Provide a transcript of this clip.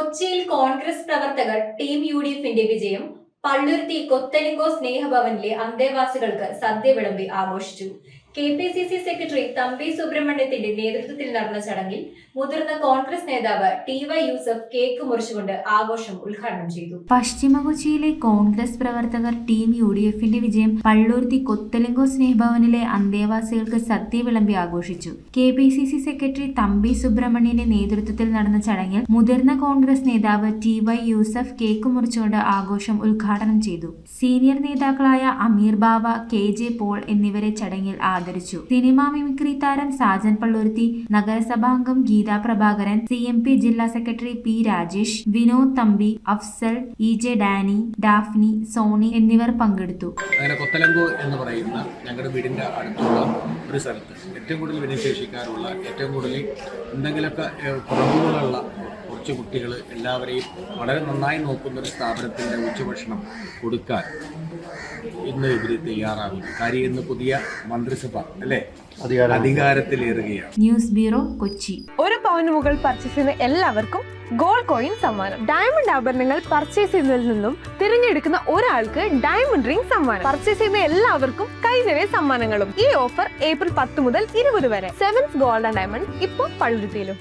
കൊച്ചിയിൽ കോൺഗ്രസ് പ്രവർത്തകർ ടീം UDFന്റെ വിജയം പള്ളുരുത്തി കൊത്തലിങ്കോ സ്നേഹഭവനിലെ അന്തേവാസികൾക്ക് സദ്യ വിളമ്പി ആഘോഷിച്ചു. KPCC സെക്രട്ടറി തമ്പി സുബ്രഹ്മണ്യത്തിന്റെ നേതൃത്വത്തിൽ നടന്ന ചടങ്ങിൽ മുതിർന്ന കോൺഗ്രസ് നേതാവ് TY യൂസഫ് കേക്ക് മുറിച്ചുകൊണ്ട് ആഘോഷം ഉദ്ഘാടനം ചെയ്തു. പശ്ചിമ കൊച്ചിയിലെ കോൺഗ്രസ് പ്രവർത്തകർ ടീം UDFന്റെ വിജയം പള്ളുരുത്തി കൊത്തലിങ്കോ സ്നേഹഭവനിലെ അന്തേവാസികൾക്ക് സദ്യ വിളമ്പി ആഘോഷിച്ചു. KPCC സെക്രട്ടറി തമ്പി സുബ്രഹ്മണ്യന്റെ നേതൃത്വത്തിൽ നടന്ന ചടങ്ങിൽ മുതിർന്ന കോൺഗ്രസ് നേതാവ് TY യൂസഫ് കേക്ക് മുറിച്ചുകൊണ്ട് ആഘോഷം ഉദ്ഘാടനം ചെയ്തു. സീനിയർ നേതാക്കളായ അമീർ ബാവ, KJ പോൾ എന്നിവരെ ചടങ്ങിൽ ആദരിച്ചു. സിനിമാ മിമിക്രി താരം സാജൻ പള്ളുരുത്തി, നഗരസഭാംഗം ഗീതാ പ്രഭാകരൻ, CMP ജില്ലാ secretary P Rajesh, Vinod Thampi, Afzal, EJ Danny, Daphne, Soni എന്നിവർ പങ്കെടുത്തു. അങ്ങനെ കൊത്തലങ്കോ എന്ന് പറയുന്ന ഞങ്ങളുടെ വീടിൻ്റെ അടുത്തുള്ള ഒരു സ്ഥലത്ത് ഏറ്റവും കൂടുതൽ ഭിന്നശേഷിക്കാരുള്ള, ഏറ്റവും കൂടുതൽ എന്തെങ്കിലുമൊക്കെ കുറവുകളുള്ള കുറച്ച് കുട്ടികൾ എല്ലാവരെയും വളരെ നന്നായി നോക്കുന്നൊരു സ്ഥാപനത്തിൻ്റെ ഉച്ചഭക്ഷണം കൊടുക്കാൻ ഇന്ന് ഇവർ തയ്യാറാകുന്നു. കാര്യം ഇന്ന് പുതിയ മന്ത്രിസഭ അല്ലേ അധികാരത്തിലേറുകയാണ്. News bureau, Kochi. ഒരു പവന് മുകളിൽ പർച്ചേസ് ചെയ്യുന്ന എല്ലാവർക്കും ഗോൾഡ് കോയിൻ സമ്മാനം. ഡയമണ്ട് ആഭരണങ്ങൾ പർച്ചേസ് ചെയ്യുന്നതിൽ നിന്നും തിരഞ്ഞെടുക്കുന്ന ഒരാൾക്ക് ഡയമണ്ട് റിംഗ് സമ്മാനം. പർച്ചേസ് ചെയ്യുന്ന എല്ലാവർക്കും കൈനിറയ സമ്മാനങ്ങളും. ഈ ഓഫർ ഏപ്രിൽ 10 മുതൽ 20 വരെ. സെവൻസ് ഗോൾഡ് ആൻഡ് ഡയമണ്ട് ഇപ്പോൾ പള്ളുരുത്തിയിലും.